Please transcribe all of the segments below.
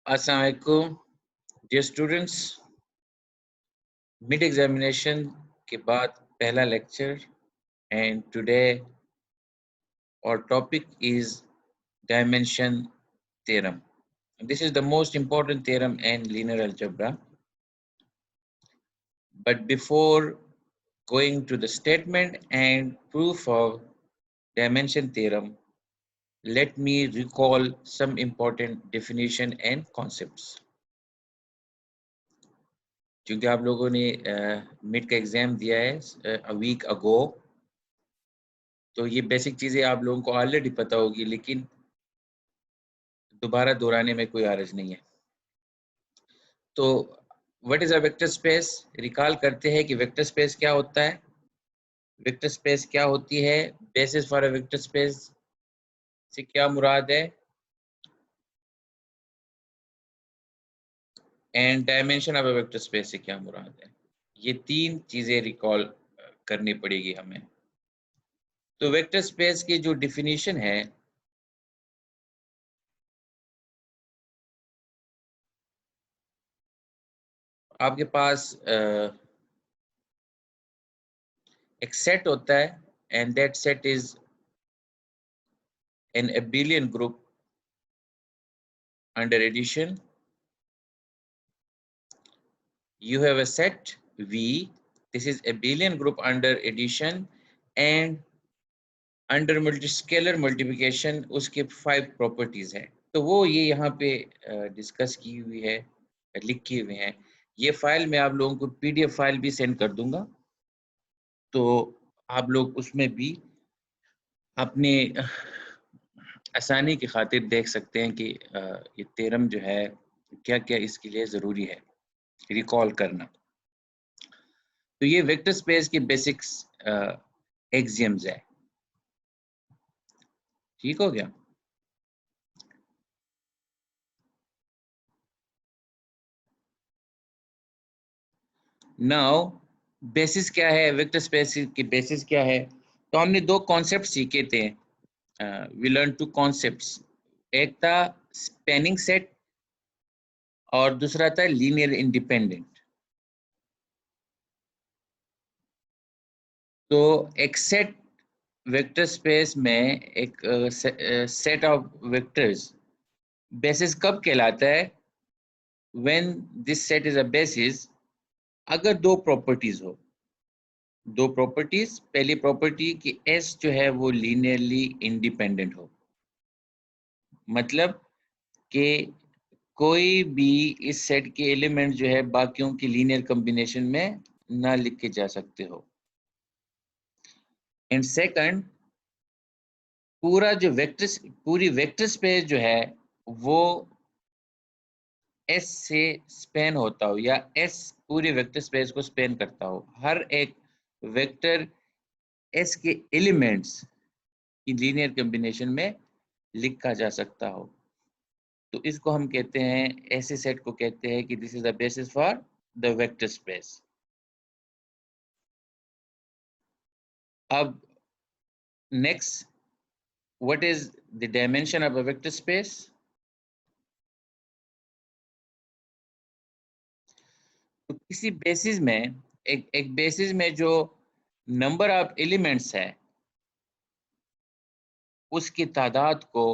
अस्सलाम वालेकुम dear students. Mid examination के बाद पहला लेक्चर एंड टुडे और topic is dimension theorem. This is the most important theorem in linear algebra. But before going to the statement and proof of dimension theorem, let me recall some important definition and concepts. क्योंकि आप लोगों ने mid का exam दिया है a week ago, तो ये basic चीज़ें आप लोगों को ऑलरेडी पता होगी, लेकिन दोबारा दोहराने में कोई हर्ज नहीं है। तो what is a vector space? Recall करते हैं कि वेक्टर स्पेस क्या होता है। वेक्टर स्पेस क्या होती है? Basis for a vector space से क्या मुराद है, and dimension of a vector space से क्या मुराद है। ये तीन चीज़ें रिकॉल करनी पड़ेगी हमें। तो वेक्टर स्पेस की जो डिफिनीशन है, आपके पास एक सेट होता है and that set is an abelian group under addition. You have a set V. This is abelian group under addition and under multiscalar multiplication उसके 5 प्रॉपर्टीज हैं। तो वो ये यहाँ पे डिस्कस की हुई है, लिखी हुई हैं। ये फाइल मैं आप लोगों को पीडीएफ फाइल भी सेंड कर दूंगा, तो आप लोग उसमें भी अपने आसानी की खातिर देख सकते हैं कि ये थ्योरम जो है क्या क्या इसके लिए ज़रूरी है रिकॉल करना। तो ये वेक्टर स्पेस की बेसिक्स एक्सियम्स है। ठीक हो गया? नाउ बेसिस क्या है, वेक्टर स्पेस की बेसिस क्या है? तो हमने दो कॉन्सेप्ट सीखे थे। We learn two concepts. एक था स्पैनिंग सेट और दूसरा था लीनियर इंडिपेंडेंट। तो एक सेट वेक्टर स्पेस में एक सेट ऑफ वेक्टर्स बेसिस कब कहलाता है? When this set is a basis अगर दो प्रॉपर्टीज हो। दो प्रॉपर्टीज, पहली प्रॉपर्टी कि एस जो है वो लीनियरली इंडिपेंडेंट हो, मतलब कि कोई भी इस सेट के एलिमेंट जो है बाकियों की लीनियर कॉम्बिनेशन में ना लिखे जा सकते हो। एंड सेकंड, पूरा जो पूरी वेक्टर स्पेस जो है वो एस से स्पेन होता हो, या एस पूरे वेक्टर स्पेस को स्पेन करता हो। हर एक वेक्टर एस के एलिमेंट्स की लीनियर कॉम्बिनेशन में लिखा जा सकता हो। तो इसको हम कहते हैं, ऐसे सेट को कहते हैं कि this is the basis for the vector space. अब next, what is the dimension of a vector space? तो किसी बेसिस में, एक बेसिस में जो नंबर ऑफ एलिमेंट्स है उसकी तादाद को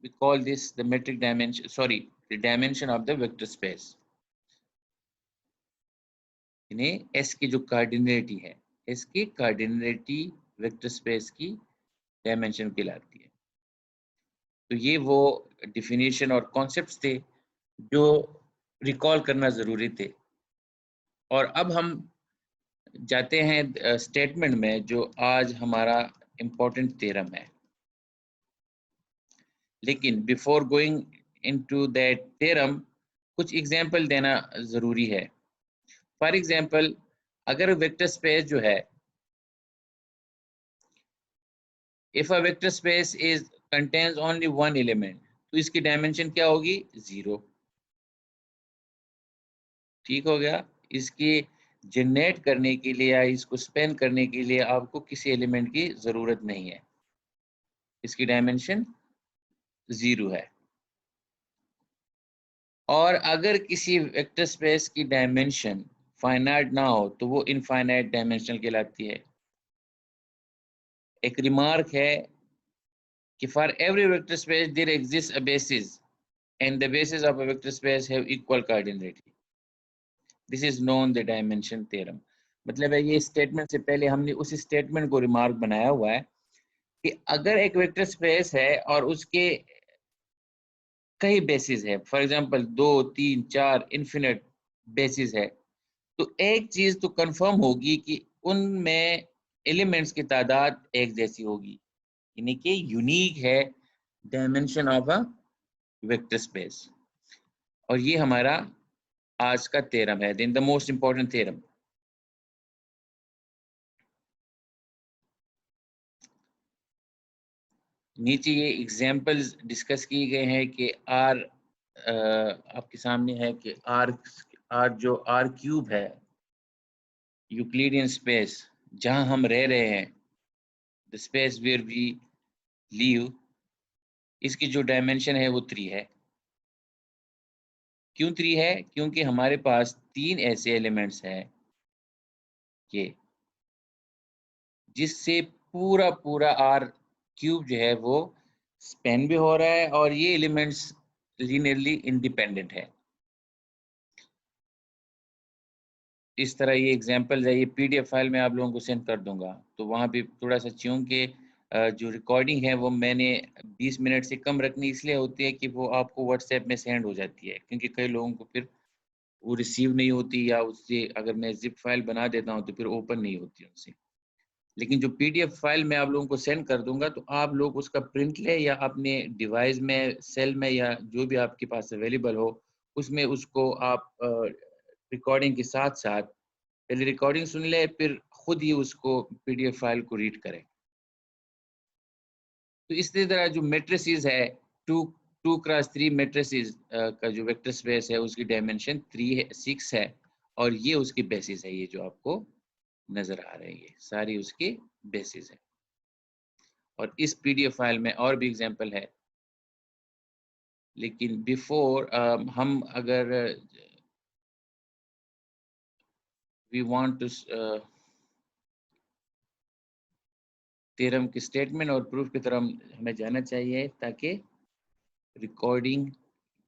we call this the metric dimension, sorry, the dimension of the vector space। यानी s की जो कार्डिनलिटी है, s की कार्डिनलिटी वेक्टर स्पेस की डायमेंशन कहलाती है। तो ये वो डिफिनीशन और कॉन्सेप्ट्स थे जो रिकॉल करना ज़रूरी थे। और अब हम जाते हैं स्टेटमेंट में, जो आज हमारा इम्पोर्टेंट थ्योरम है। लेकिन before going into that theorem कुछ एग्जांपल देना ज़रूरी है। फॉर एग्जांपल, अगर वेक्टर स्पेस जो है, if a vector space is contains only one element, तो इसकी डायमेंशन क्या होगी? 0। ठीक हो गया? इसकी जनरेट करने के लिए या इसको स्पेन करने के लिए आपको किसी एलिमेंट की ज़रूरत नहीं है, इसकी डायमेंशन 0 है। और अगर किसी वेक्टर स्पेस की डायमेंशन फाइनाइट ना हो तो वो इनफाइनाइट डायमेंशनल कहलाती है। एक रिमार्क है कि for every vector space there exist a basis and the basis of a vector space have equal cardinality. This is known the dimension theorem. मतलब है ये स्टेटमेंट से पहले हमने उस स्टेटमेंट को रिमार्क बनाया हुआ है कि अगर एक वेक्टर स्पेस है और उसके कई बेसिस है, फॉर एग्जांपल 2 3 4 इन्फिनिट बेसिस है, तो एक चीज तो कंफर्म होगी कि उनमें एलिमेंट्स की तादाद एक जैसी होगी, यानी कि यूनिक है dimension of a vector space. और ये हमारा आज का थ्योरम है, द मोस्ट इंपॉर्टेंट थ्योरम। नीचे ये एग्जाम्पल्स डिस्कस किए गए हैं कि आर आपके सामने है कि आर जो आर क्यूब है यूक्लिडियन स्पेस जहां हम रह रहे हैं, the space where we live, इसकी जो डायमेंशन है वो 3 है। क्यों 3 है? क्योंकि हमारे पास 3 ऐसे एलिमेंट्स हैं कि जिससे पूरा पूरा आर क्यूब जो है वो स्पेन भी हो रहा है और ये एलिमेंट्स लीनियरली इंडिपेंडेंट है। इस तरह ये एग्जांपल है, ये पीडीएफ फाइल में आप लोगों को सेंड कर दूंगा, तो वहाँ पे थोड़ा सा चूंकि जो रिकॉर्डिंग है वो मैंने 20 मिनट से कम रखनी इसलिए होती है कि वो आपको व्हाट्सएप में सेंड हो जाती है, क्योंकि कई लोगों को फिर वो रिसीव नहीं होती, या उससे अगर मैं जिप फाइल बना देता हूँ तो फिर ओपन नहीं होती उनसे। लेकिन जो पीडीएफ फाइल मैं आप लोगों को सेंड कर दूंगा तो आप लोग उसका प्रिंट लें या अपने डिवाइस में, सेल में, या जो भी आपके पास अवेलेबल हो उसमें उसको आप रिकॉर्डिंग के साथ साथ पहले रिकॉर्डिंग सुन ले, फिर खुद ही उसको पीडीएफ फाइल को रीड करें। तो इसी तरह जो मैट्रिसेस है, टू 2x3 मैट्रिसेस का जो वेक्टर स्पेस है उसकी डायमेंशन 3 है, 6 है, और ये उसकी बेसिस है। ये जो आपको नजर आ रही है सारी उसकी बेसिस है। और इस पीडीएफ फाइल में और भी एग्जांपल है, लेकिन बिफोर हम अगर वी वांट टू थ्योरम की स्टेटमेंट और प्रूफ की तरफ हमें जाना चाहिए ताकि रिकॉर्डिंग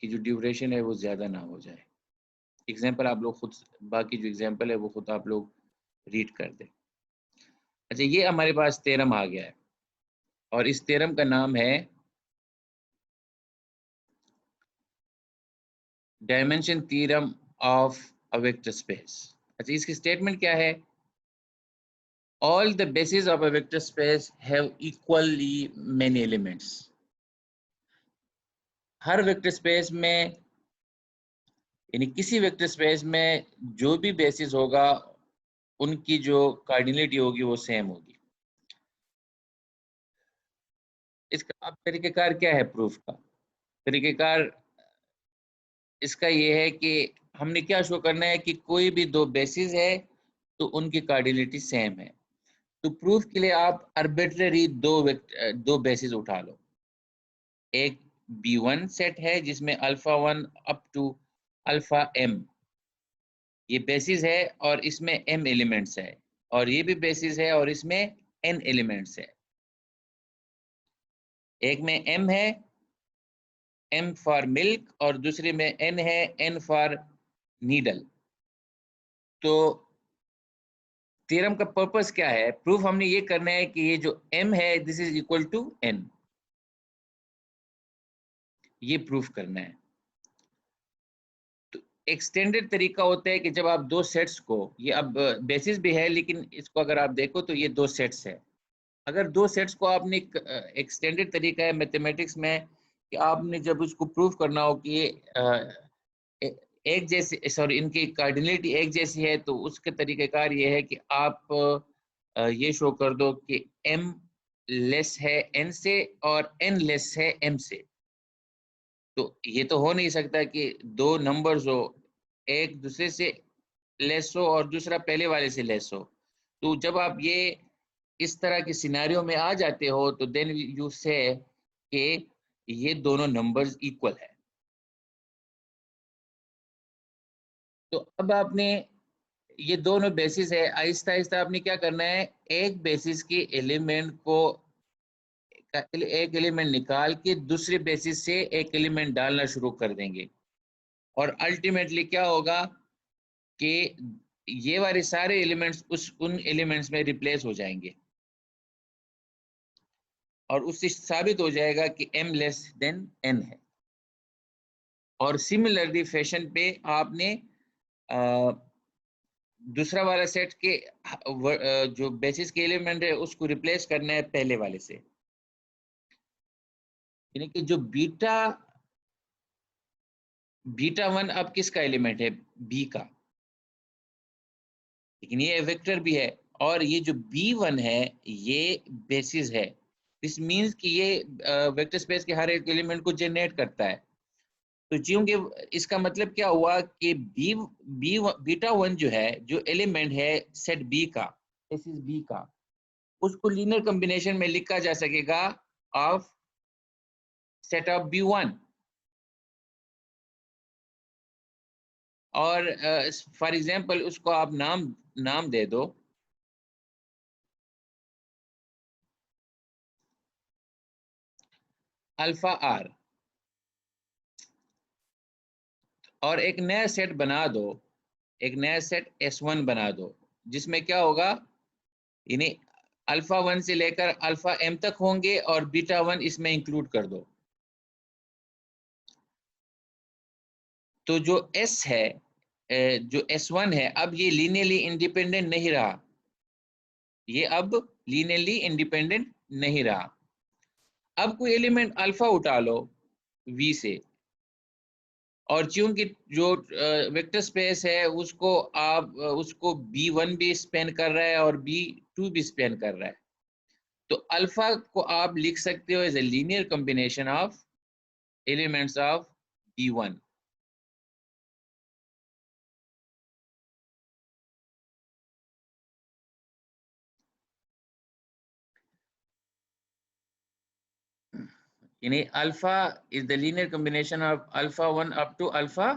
की जो ड्यूरेशन है वो ज़्यादा ना हो जाए। एग्जाम्पल आप लोग खुद, बाकी जो एग्जाम्पल है वो खुद आप लोग रीड कर दें। अच्छा, ये हमारे पास थ्योरम आ गया है और इस थ्योरम का नाम है dimension theorem of a vector space. अच्छा, इसकी स्टेटमेंट क्या है? All the bases of a vector space have equally many elements. Her vector space में, यानी किसी वेक्टर स्पेस में जो भी बेसिस होगा उनकी जो कार्डिनलिटी होगी वो सेम होगी। इसका अब तरीकेकार क्या है प्रूफ का? तरीकेकार इसका ये है कि हमने क्या शो करना है कि कोई भी दो बेसिस है तो उनकी कार्डिनलिटी सेम है। तो प्रूफ के लिए आप आर्बिट्रेरी दो बेसिस उठा लो। एक B1 सेट है जिसमें alpha 1 up to alpha m, ये बेसिस है और इसमें m एलिमेंट्स है, और ये भी बेसिस है और इसमें n एलिमेंट्स है। एक में m है, m फॉर मिल्क, और दूसरे में n है, n फॉर नीडल। तो थ्योरम का पर्पस क्या है? प्रूफ हमने ये करना है कि ये जो m है this is equal to n, ये प्रूफ करना है। एक्सटेंडेड तरीका होता है कि जब आप दो सेट्स को, ये अब बेसिस भी है लेकिन इसको अगर आप देखो तो ये दो सेट्स है। अगर दो सेट्स को आपने, एक्सटेंडेड तरीका है मैथमेटिक्स में कि आपने जब उसको प्रूव करना हो कि एक जैसे, सॉरी, इनकी कार्डिनलिटी एक जैसी है, तो उसके तरीक़ेकार ये है कि आप ये शो कर दो कि m लेस है n से और n लेस है m से। तो ये तो हो नहीं सकता कि दो नंबर्स हो, एक दूसरे से लेस हो और दूसरा पहले वाले से लेस हो। तो जब आप ये इस तरह के सिनेरियो में आ जाते हो तो देन यू से कि ये दोनों नंबर्स इक्वल है। तो अब आपने ये दोनों बेसिस है, आहिस्ता आहिस्ता आपने क्या करना है, एक बेसिस के एलिमेंट को एक एलिमेंट निकाल के दूसरे बेसिस से एक एलिमेंट डालना शुरू कर देंगे, और अल्टीमेटली क्या होगा कि ये वाले सारे एलिमेंट्स उन एलिमेंट्स में रिप्लेस हो जाएंगे, और उससे साबित हो जाएगा कि m लेस देन n है। और सिमिलरली फैशन पे आपने दूसरा वाला सेट के जो बेसिस के एलिमेंट है उसको रिप्लेस करना है पहले वाले से, यानी कि जो बीटा 1 अब किसका एलिमेंट है, बी का, लेकिन ये वेक्टर भी है, और ये जो b1 है ये बेसिस है। दिस मींस कि ये वेक्टर स्पेस के हर एक एलिमेंट को जनरेट करता है। तो चूंकि इसका मतलब क्या हुआ कि बीटा 1 जो है, जो एलिमेंट है सेट बी का, बेसिस बी का, उसको लीनियर कॉम्बिनेशन में लिखा जा सकेगा ऑफ सेट ऑफ b1। और फॉर एग्जांपल उसको आप नाम दे दो अल्फा आर, और एक नया सेट बना दो, एक नया सेट S1 बना दो, जिसमें क्या होगा, यानी अल्फा 1 से लेकर अल्फा m तक होंगे और बीटा 1 इसमें इंक्लूड कर दो। तो जो S है, जो S1 है, अब ये लीनियरली इंडिपेंडेंट नहीं रहा, ये अब लीनियरली इंडिपेंडेंट नहीं रहा। अब कोई एलिमेंट अल्फा उठा लो V से, और चूंकि जो वेक्टर स्पेस है उसको आप उसको b1 भी स्पेन कर रहा है और b2 भी स्पेन कर रहा है, तो अल्फा को आप लिख सकते हो as a linear combination of elements of b1। यानी alpha is the linear combination of alpha 1 up to alpha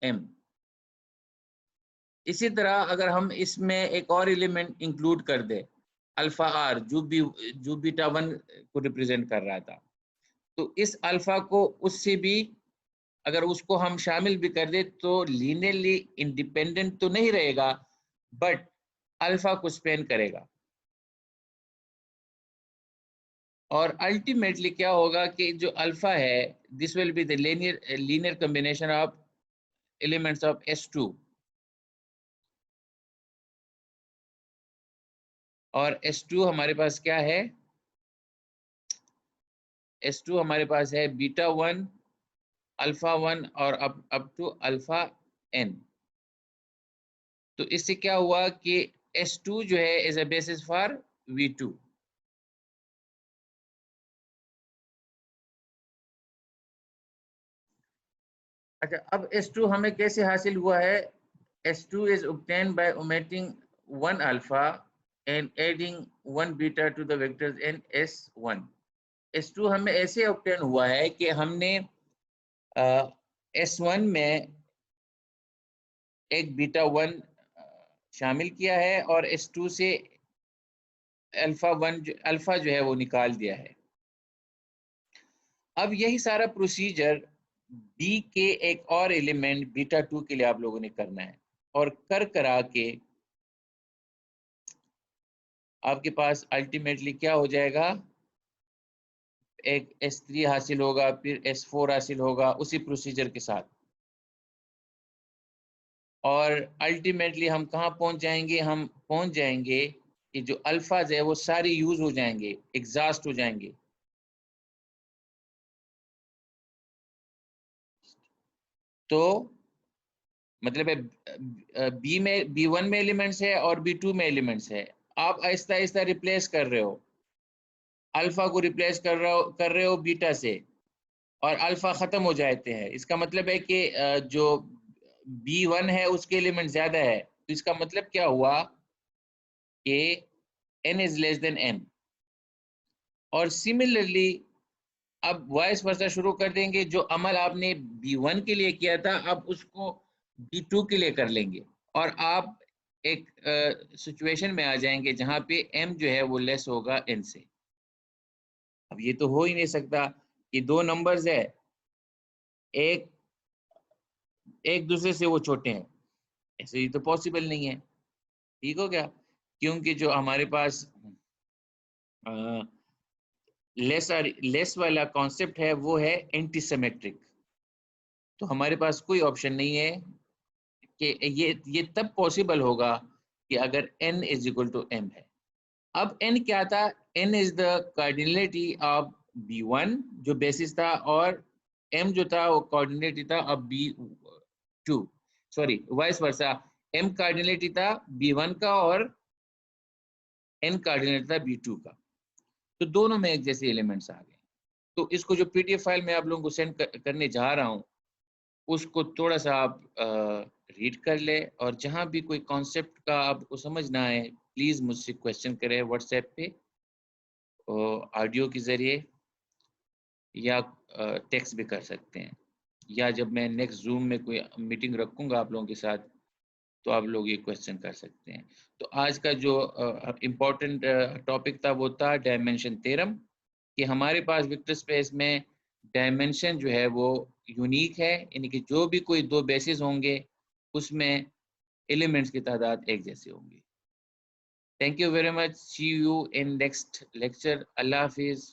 m। इसी तरह अगर हम इसमें एक और एलिमेंट इंक्लूड कर दे अल्फा आर, जो बीटा 1 को रिप्रेजेंट कर रहा था, तो इस अल्फा को उससे भी अगर उसको हम शामिल भी कर दे तो लीनियरली इंडिपेंडेंट तो नहीं रहेगा, बट अल्फा को स्पेन करेगा। और अल्टीमेटली क्या होगा कि जो अल्फा है, this will be the linear combination of elements of S2, और S2 हमारे पास क्या है, S2 हमारे पास है बीटा 1, अल्फा 1 और अप टू अल्फा n। तो इससे क्या हुआ कि S2 जो है is a basis for V2। अच्छा, अब S2 हमें कैसे हासिल हुआ है, S2 is obtained by omitting one alpha and adding one beta to the vectors in S1। S2 हमें ऐसे obtain हुआ है कि हमने S1 में एक बीटा 1 शामिल किया है और S2 से अल्फा जो है वो निकाल दिया है। अब यही सारा प्रोसीजर बी के एक और एलिमेंट बीटा 2 के लिए आप लोगों ने करना है, और करा के आपके पास अल्टीमेटली क्या हो जाएगा, एक S3 हासिल होगा, फिर S4 हासिल होगा उसी प्रोसीजर के साथ, और अल्टीमेटली हम कहाँ पहुंच जाएंगे, हम पहुंच जाएंगे कि जो अल्फाज है वो सारे यूज हो जाएंगे, एग्जॉस्ट हो जाएंगे। तो मतलब है B1 में एलिमेंट्स है और B2 में एलिमेंट्स है, आप आहिस्ता आहिस्ता रिप्लेस कर रहे हो, अल्फा को रिप्लेस कर रहे हो बीटा से, और अल्फा खत्म हो जाते हैं। इसका मतलब है कि जो B1 है उसके एलिमेंट ज्यादा है, तो इसका मतलब क्या हुआ कि n is less than m। और सिमिलरली अब वाइस वर्सा शुरू कर देंगे, जो अमल आपने B1 के लिए किया था अब उसको B2 के लिए कर लेंगे और आप एक सिचुएशन में आ जाएंगे जहां पे m जो है वो लेस होगा n से। अब ये तो हो ही नहीं सकता कि दो नंबर्स है, एक एक दूसरे से वो छोटे हैं, ऐसे ही तो पॉसिबल नहीं है। ठीक हो गया? क्योंकि जो हमारे पास लेस वाला कॉन्सेप्ट है वो है एंटीसिमेट्रिक, तो हमारे पास कोई ऑप्शन नहीं है कि ये तब पॉसिबल होगा कि अगर n is equal to m है। अब n क्या था? n is the cardinality of b1 जो बेसिस था, और m जो था वो कार्डिनलिटी था of b2, sorry vice versa, m cardinality था b1 का और n कार्डिनलिटी था b2 का, तो दोनों में एक जैसे एलिमेंट्स आ गए। तो इसको जो पीडीएफ फाइल मैं आप लोगों को सेंड करने जा रहा हूँ उसको थोड़ा सा आप रीड कर ले, और जहाँ भी कोई कॉन्सेप्ट का आपको समझ ना आए प्लीज़ मुझसे क्वेश्चन करें व्हाट्सएप पे ऑडियो के ज़रिए, या टेक्स्ट भी कर सकते हैं, या जब मैं नेक्स्ट जूम में कोई मीटिंग रखूँगा आप लोगों के साथ तो आप लोग ये क्वेश्चन कर सकते हैं। तो आज का जो इम्पोर्टेंट टॉपिक था वो था डायमेंशन थ्योरम, कि हमारे पास वेक्टर स्पेस में डायमेंशन जो है वो यूनिक है, यानी कि जो भी कोई दो बेसिस होंगे उसमें एलिमेंट्स की तादाद एक जैसे होंगी। Thank you very much, see you in next lecture. अल्लाह हाफिज़।